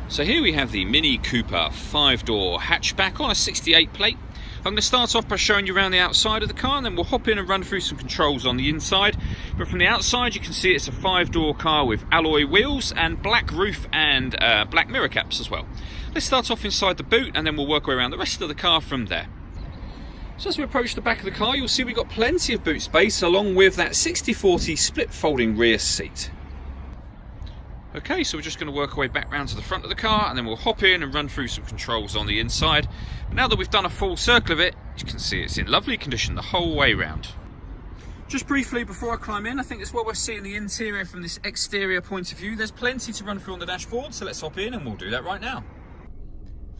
So here we have the Mini Cooper 5-door hatchback on a 68 plate. I'm going to start off by showing you around the outside of the car, and then we'll hop in and run through some controls on the inside. But from the outside you can see it's a 5-door car with alloy wheels and black roof and black mirror caps as well. Let's start off inside the boot and then we'll work our way around the rest of the car from there. So as we approach the back of the car, you'll see we've got plenty of boot space along with that 60/40 split folding rear seat. Okay, so we're just going to work our way back round to the front of the car and then we'll hop in and run through some controls on the inside. But now that we've done a full circle of it, you can see it's in lovely condition the whole way round. Just briefly before I climb in, I think it's what we're seeing the interior from this exterior point of view. There's plenty to run through on the dashboard, so let's hop in and we'll do that right now.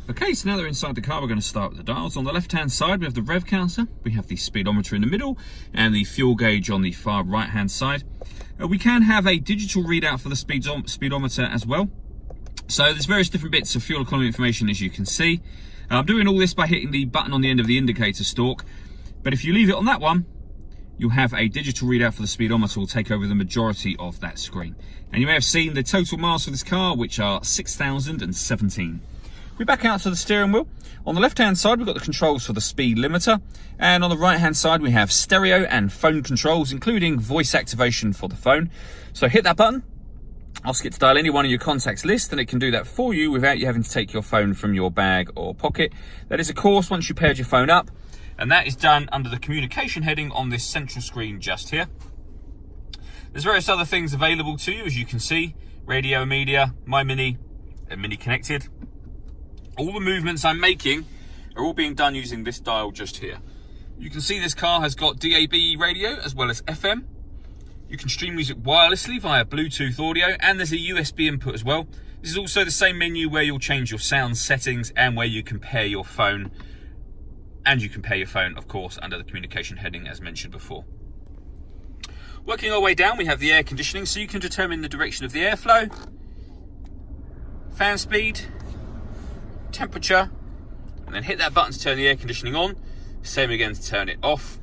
Okay, so now they're inside the car, we're going to start with the dials. On the left-hand side, we have the rev counter, we have the speedometer in the middle, and the fuel gauge on the far right-hand side. We can have a digital readout for the speedometer as well. So there's various different bits of fuel economy information, as you can see. I'm doing all this by hitting the button on the end of the indicator stalk, but if you leave it on that one, you'll have a digital readout for the speedometer will take over the majority of that screen. And you may have seen the total miles for this car, which are 6,017. We back out to the steering wheel. On the left-hand side, we've got the controls for the speed limiter. And on the right-hand side, we have stereo and phone controls, including voice activation for the phone. So hit that button, ask it to dial any one of your contacts list, and it can do that for you without you having to take your phone from your bag or pocket. That is, of course, once you paired your phone up. And that is done under the communication heading on this central screen just here. There's various other things available to you, as you can see. Radio, media, My Mini, and Mini Connected. All the movements I'm making are all being done using this dial just here. You can see this car has got DAB radio as well as FM. You can stream music wirelessly via Bluetooth audio, and there's a USB input as well. This is also the same menu where you'll change your sound settings and where you can pair your phone. And you can pair your phone, of course, under the communication heading as mentioned before. Working our way down, we have the air conditioning, so you can determine the direction of the airflow, fan speed, temperature, and then hit that button to turn the air conditioning on. Same again to turn it off.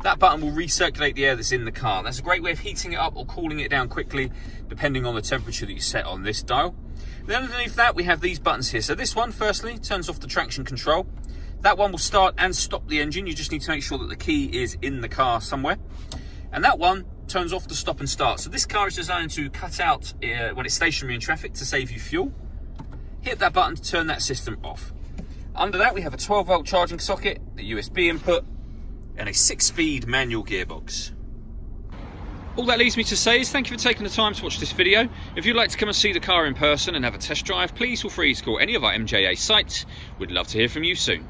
That button will recirculate the air that's in the car. That's a great way of heating it up or cooling it down quickly, depending on the temperature that you set on this dial. Then underneath that, we have these buttons here. So this one, firstly, turns off the traction control. That one will start and stop the engine. You just need to make sure that the key is in the car somewhere. And that one turns off the stop and start. So this car is designed to cut out when it's stationary in traffic to save you fuel. Hit that button to turn that system off. Under that, we have a 12-volt charging socket, the USB input, and a 6-speed manual gearbox. All that leaves me to say is thank you for taking the time to watch this video. If you'd like to come and see the car in person and have a test drive, please feel free to call any of our MJA sites. We'd love to hear from you soon.